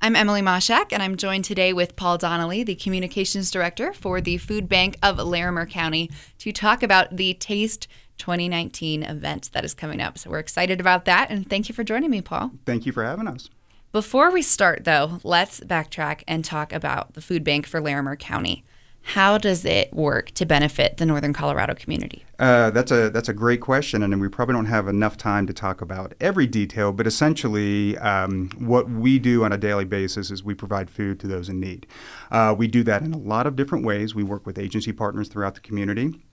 I'm Emily Mashak, and I'm joined today with Paul Donnelly, the Communications Director for the Food Bank of Larimer County, to talk about the Taste 2019 event that is coming up. So we're excited about that, and thank you for joining me, Paul. Thank you for having us. Before we start, though, let's backtrack and talk about the Food Bank for Larimer County. How does it work to benefit the Northern Colorado community? That's a great question, and we probably don't have enough time to talk about every detail, but essentially what we do on a daily basis is we provide food to those in need. We do that in a lot of different ways. We work with agency partners throughout the community.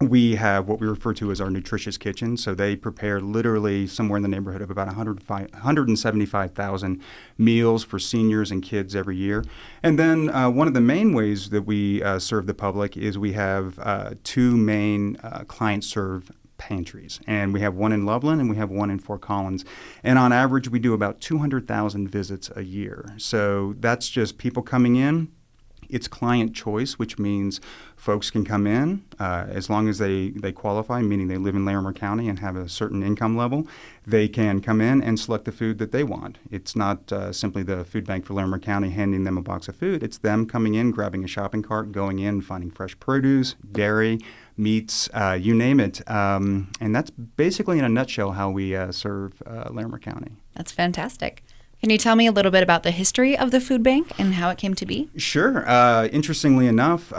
We have what we refer to as our nutritious kitchen. So they prepare literally somewhere in the neighborhood of about 175,000 meals for seniors and kids every year. And then one of the main ways that we serve the public is we have two main client-served pantries. And we have one in Loveland and we have one in Fort Collins. And on average, we do about 200,000 visits a year. So that's just people coming in. It's client choice, which means folks can come in as long as they qualify, meaning they live in Larimer County and have a certain income level. They can come in and select the food that they want. It's not simply the Food Bank for Larimer County handing them a box of food. It's them coming in, grabbing a shopping cart, going in, finding fresh produce, dairy, meats, you name it. And that's basically in a nutshell how we serve Larimer County. That's fantastic. Can you tell me a little bit about the history of the food bank and how it came to be? Sure. Interestingly enough,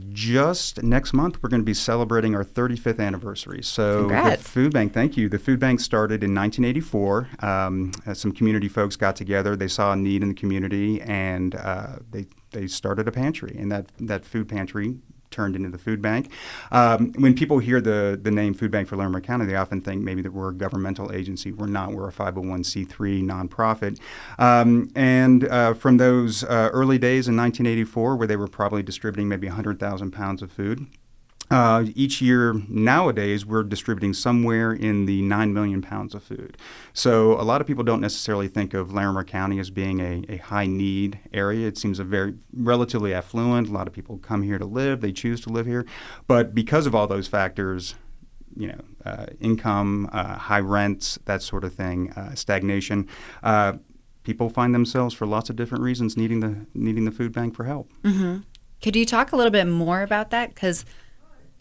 just next month, we're going to be celebrating our 35th anniversary. So Congrats. The food bank, thank you. The food bank started in 1984. Some community folks got together. They saw a need in the community, and they started a pantry. And that food pantry turned into the food bank. When people hear the name Food Bank for Larimer County, they often think maybe that we're a governmental agency. We're not. We're a 501c3 nonprofit. And from those early days in 1984, where they were probably distributing maybe 100,000 pounds of food, each year nowadays, we're distributing somewhere in the 9 million pounds of food. So a lot of people don't necessarily think of Larimer County as being a high-need area. It seems a very relatively affluent. A lot of people come here to live. They choose to live here. But because of all those factors, income, high rents, that sort of thing, stagnation, people find themselves for lots of different reasons needing the food bank for help. Mm-hmm. Could you talk a little bit more about that? Because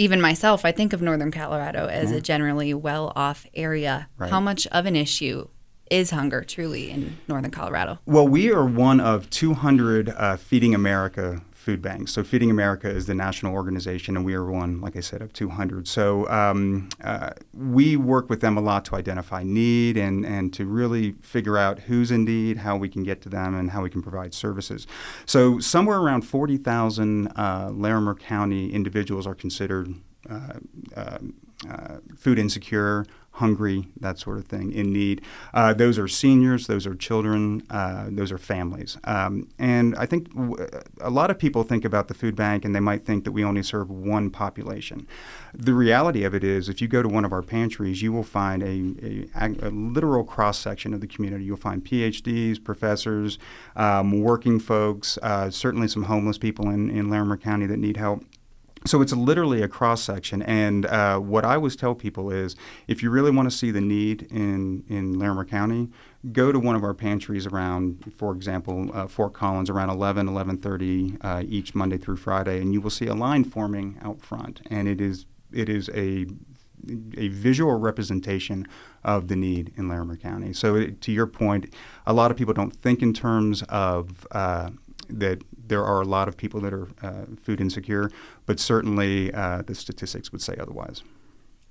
even myself, I think of Northern Colorado as a generally well-off area. Right. How much of an issue is hunger truly in Northern Colorado? Well, we are one of 200 Feeding America food banks. So Feeding America is the national organization, and we are one, like I said, of 200. So we work with them a lot to identify need and to really figure out who's in need, how we can get to them, and how we can provide services. So somewhere around 40,000 Larimer County individuals are considered food insecure, hungry, that sort of thing, in need. Those are seniors, those are children, those are families. And I think a lot of people think about the food bank and they might think that we only serve one population. The reality of it is, if you go to one of our pantries, you will find a literal cross-section of the community. You'll find PhDs, professors, working folks, certainly some homeless people in Larimer County that need help. So it's literally a cross-section, and what I always tell people is, if you really want to see the need in Larimer County, go to one of our pantries around, for example, Fort Collins around 11:30 each Monday through Friday, and you will see a line forming out front, and it is a visual representation of the need in Larimer County. So to your point, a lot of people don't think in terms of that there are a lot of people that are food insecure, but certainly the statistics would say otherwise.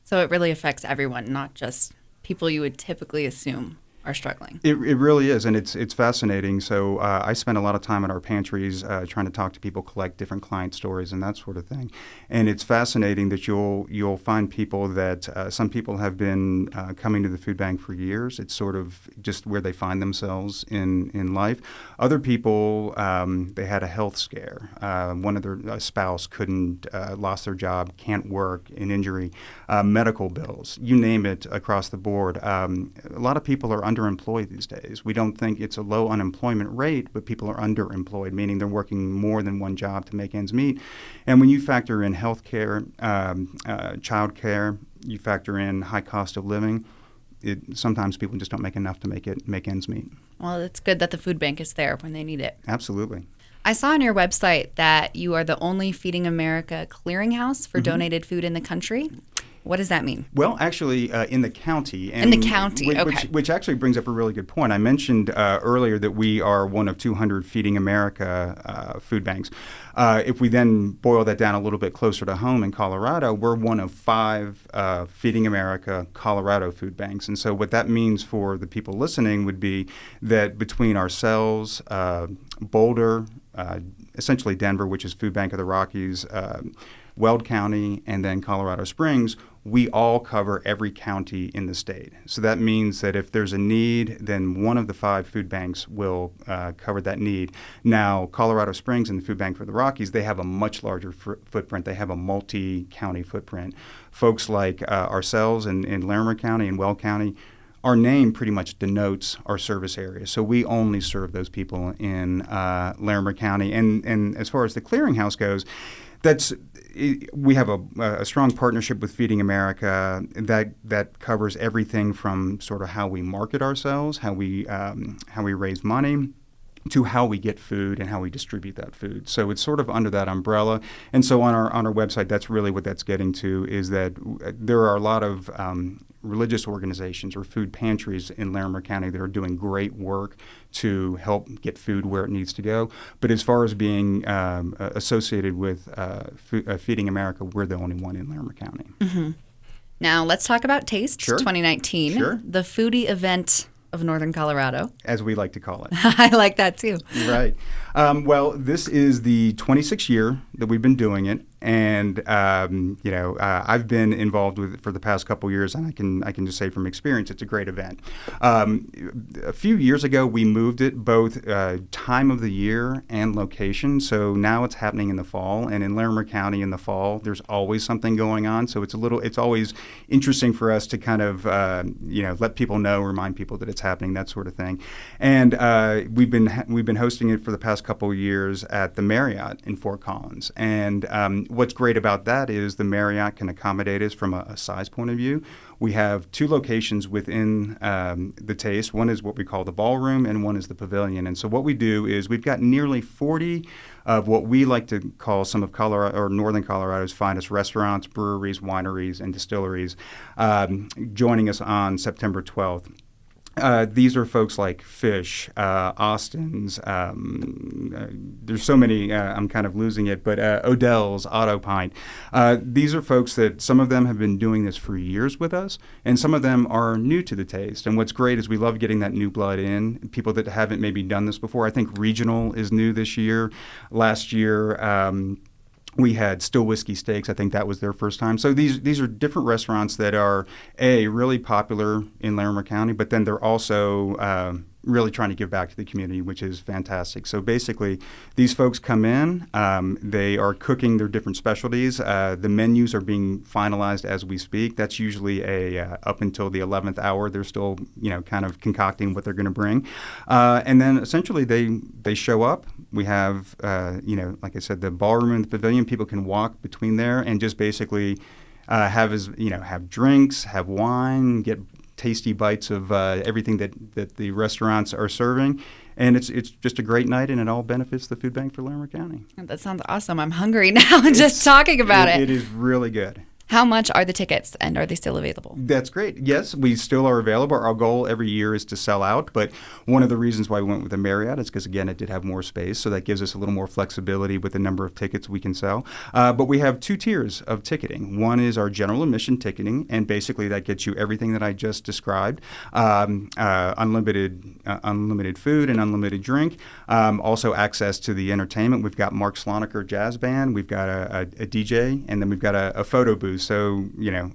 So it really affects everyone, not just people you would typically assume are struggling. It really is, and it's fascinating. So I spend a lot of time at our pantries trying to talk to people, collect different client stories and that sort of thing. And it's fascinating that you'll find people that some people have been coming to the food bank for years. It's sort of just where they find themselves in life. Other people, they had a health scare. One of their spouse lost their job, can't work, an injury, medical bills, you name it, across the board. A lot of people are underemployed these days. We don't think it's a low unemployment rate, but people are underemployed, meaning they're working more than one job to make ends meet. And when you factor in health care, child care, you factor in high cost of living, sometimes people just don't make enough to make ends meet. Well, it's good that the food bank is there when they need it. Absolutely. I saw on your website that you are the only Feeding America clearinghouse for donated food in the country. What does that mean? Well, actually, in the county. In the county, okay. Which actually brings up a really good point. I mentioned earlier that we are one of 200 Feeding America food banks. If we then boil that down a little bit closer to home in Colorado, we're one of 5 Feeding America Colorado food banks. And so what that means for the people listening would be that between ourselves, Boulder, essentially Denver, which is Food Bank of the Rockies, Weld County, and then Colorado Springs, we all cover every county in the state. So that means that if there's a need, then one of the 5 food banks will cover that need. Now, Colorado Springs and the Food Bank for the Rockies, they have a much larger footprint. They have a multi-county footprint. Folks like ourselves in Larimer County and Weld County, our name pretty much denotes our service area. So we only serve those people in Larimer County. And as far as the clearinghouse goes, we have a strong partnership with Feeding America that covers everything from sort of how we market ourselves, how we raise money, to how we get food and how we distribute that food. So it's sort of under that umbrella. And so on our website, that's really what that's getting to, is that there are a lot of religious organizations or food pantries in Larimer County that are doing great work to help get food where it needs to go. But as far as being associated with Feeding America, we're the only one in Larimer County. Mm-hmm. Now let's talk about Taste 2019, the foodie event of Northern Colorado, as we like to call it. I like that too. Right. Well, this is the 26th year that we've been doing it, and I've been involved with it for the past couple years, and I can just say from experience, it's a great event. A few years ago, we moved it both time of the year and location, so now it's happening in the fall, and in Larimer County in the fall, there's always something going on, so it's always interesting for us to kind of let people know, remind people that it's happening, that sort of thing. And we've been hosting it for the past couple of years at the Marriott in Fort Collins. And what's great about that is the Marriott can accommodate us from a size point of view. We have 2 locations within the Taste. One is what we call the ballroom, and one is the pavilion. And so what we do is we've got nearly 40 of what we like to call some of Colorado or Northern Colorado's finest restaurants, breweries, wineries, and distilleries joining us on September 12th. These are folks like Fish, Austin's, there's so many, I'm kind of losing it, but Odell's, Auto Pint. These are folks that some of them have been doing this for years with us, and some of them are new to the Taste. And what's great is we love getting that new blood in, people that haven't maybe done this before. I think Regional is new this year. Last year, we had Still Whiskey Steaks. I think that was their first time. So these are different restaurants that are, really popular in Larimer County, but then they're also really trying to give back to the community, which is fantastic. So basically, these folks come in. They are cooking their different specialties. The menus are being finalized as we speak. That's usually up until the 11th hour. They're still, kind of concocting what they're going to bring. And then essentially they show up. We have, like I said, the ballroom and the pavilion. People can walk between there and just basically have drinks, have wine, get tasty bites of everything that the restaurants are serving. And it's just a great night, and it all benefits the Food Bank for Larimer County. That sounds awesome. I'm hungry now just talking about it. It is really good. How much are the tickets, and are they still available? That's great. Yes, we still are available. Our goal every year is to sell out, but one of the reasons why we went with the Marriott is because, again, it did have more space, so that gives us a little more flexibility with the number of tickets we can sell. But we have 2 tiers of ticketing. One is our general admission ticketing, and basically that gets you everything that I just described, unlimited food and unlimited drink, also access to the entertainment. We've got Mark Sloniker Jazz Band, we've got a DJ, and then we've got a photo booth. So,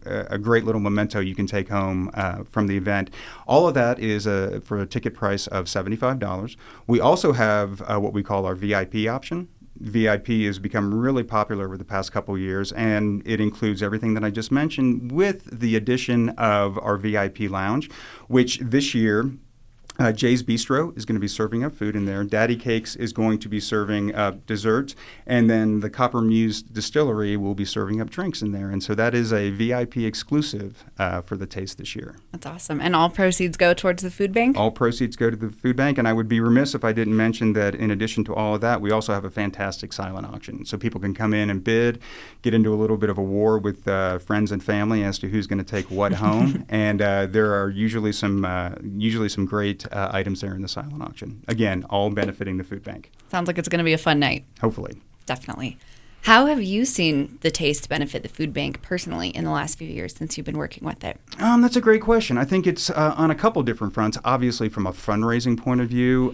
a great little memento you can take home from the event. All of that is for a ticket price of $75. We also have what we call our VIP option. VIP has become really popular over the past couple of years, and it includes everything that I just mentioned with the addition of our VIP lounge, which this year Jay's Bistro is going to be serving up food in there. Daddy Cakes is going to be serving up desserts. And then the Copper Muse Distillery will be serving up drinks in there. And so that is a VIP exclusive for the taste this year. That's awesome. And all proceeds go towards the food bank? All proceeds go to the food bank. And I would be remiss if I didn't mention that in addition to all of that, we also have a fantastic silent auction. So people can come in and bid, get into a little bit of a war with friends and family as to who's going to take what home. And there are usually some great items there in the silent auction. Again, all benefiting the food bank. Sounds like it's going to be a fun night. Hopefully. Definitely. How have you seen the taste benefit the food bank personally in the last few years since you've been working with it? That's a great question. I think it's on a couple different fronts. Obviously, from a fundraising point of view,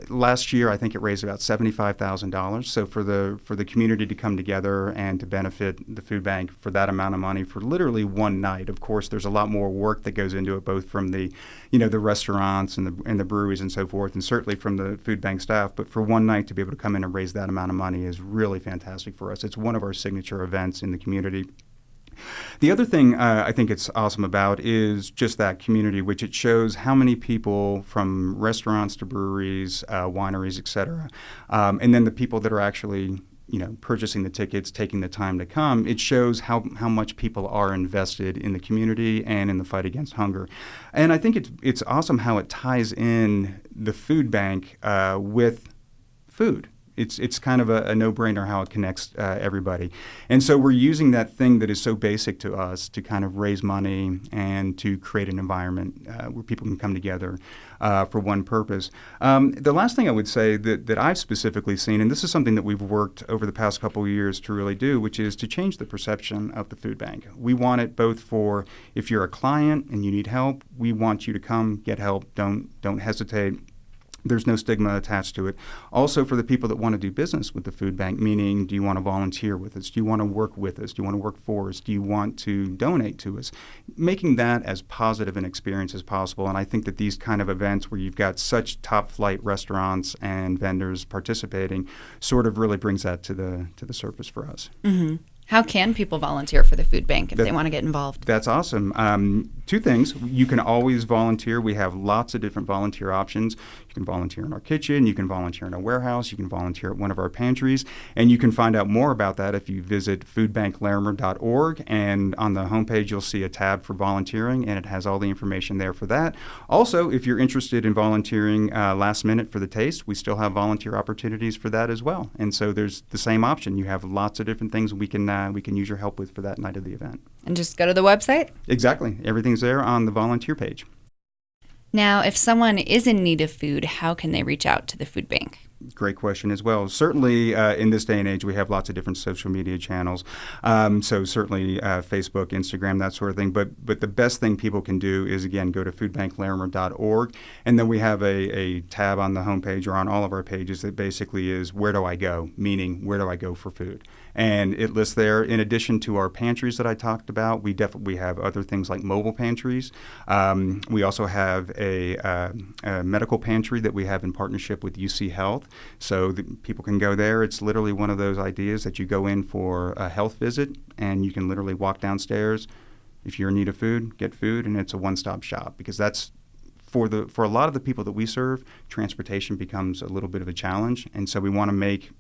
last year I think it raised about $75,000. So for the community to come together and to benefit the food bank for that amount of money for literally one night. Of course, there's a lot more work that goes into it, both from the restaurants and the breweries and so forth, and certainly from the food bank staff. But for one night to be able to come in and raise that amount of money is really fantastic for us. It's one of our signature events in the community. The other thing I think it's awesome about is just that community, which it shows how many people from restaurants to breweries, wineries, et cetera, and then the people that are actually purchasing the tickets, taking the time to come. It shows how much people are invested in the community and in the fight against hunger. And I think it's awesome how it ties in the food bank with food. It's kind of a no-brainer how it connects everybody. And so we're using that thing that is so basic to us to kind of raise money and to create an environment where people can come together for one purpose. The last thing I would say that I've specifically seen, and this is something that we've worked over the past couple of years to really do, which is to change the perception of the food bank. We want it both for if you're a client and you need help, we want you to come get help. Don't hesitate. There's no stigma attached to it. Also, for the people that want to do business with the food bank, meaning do you want to volunteer with us? Do you want to work with us? Do you want to work for us? Do you want to donate to us? Making that as positive an experience as possible. And I think that these kind of events where you've got such top-flight restaurants and vendors participating sort of really brings that to the surface for us. Mm-hmm. How can people volunteer for the food bank if they want to get involved? That's awesome. Two things. You can always volunteer. We have lots of different volunteer options. You can volunteer in our kitchen. You can volunteer in a warehouse. You can volunteer at one of our pantries. And you can find out more about that if you visit foodbanklarimer.org. And on the homepage, you'll see a tab for volunteering, and it has all the information there for that. Also, if you're interested in volunteering last minute for the taste, we still have volunteer opportunities for that as well. And so there's the same option. You have lots of different things we can use your help with for that night of the event. And just go to the website? Exactly. Everything's there on the volunteer page. Now, if someone is in need of food, how can they reach out to the food bank? Great question as well. Certainly, in this day and age, we have lots of different social media channels. So certainly Facebook, Instagram, that sort of thing. But the best thing people can do is, again, go to foodbanklarimer.org. And then we have a tab on the homepage or on all of our pages that basically is where do I go, meaning where do I go for food. And it lists there, in addition to our pantries that I talked about, we have other things like mobile pantries. We also have a medical pantry that we have in partnership with UC Health. So people can go there. It's literally one of those ideas that you go in for a health visit and you can literally walk downstairs. If you're in need of food, get food, and it's a one-stop shop because that's for a lot of the people that we serve, transportation becomes a little bit of a challenge. And so we want to make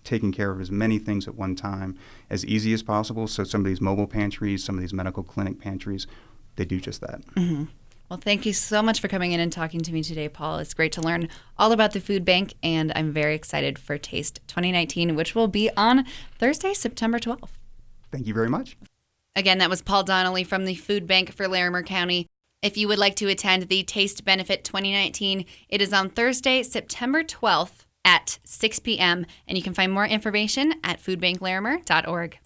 taking care of as many things at one time as easy as possible. So some of these mobile pantries, some of these medical clinic pantries, they do just that. Mm-hmm. Well, thank you so much for coming in and talking to me today, Paul. It's great to learn all about the food bank, and I'm very excited for Taste 2019, which will be on Thursday, September 12th. Thank you very much. Again, that was Paul Donnelly from the Food Bank for Larimer County. If you would like to attend the Taste Benefit 2019, it is on Thursday, September 12th at 6 p.m., and you can find more information at foodbanklarimer.org.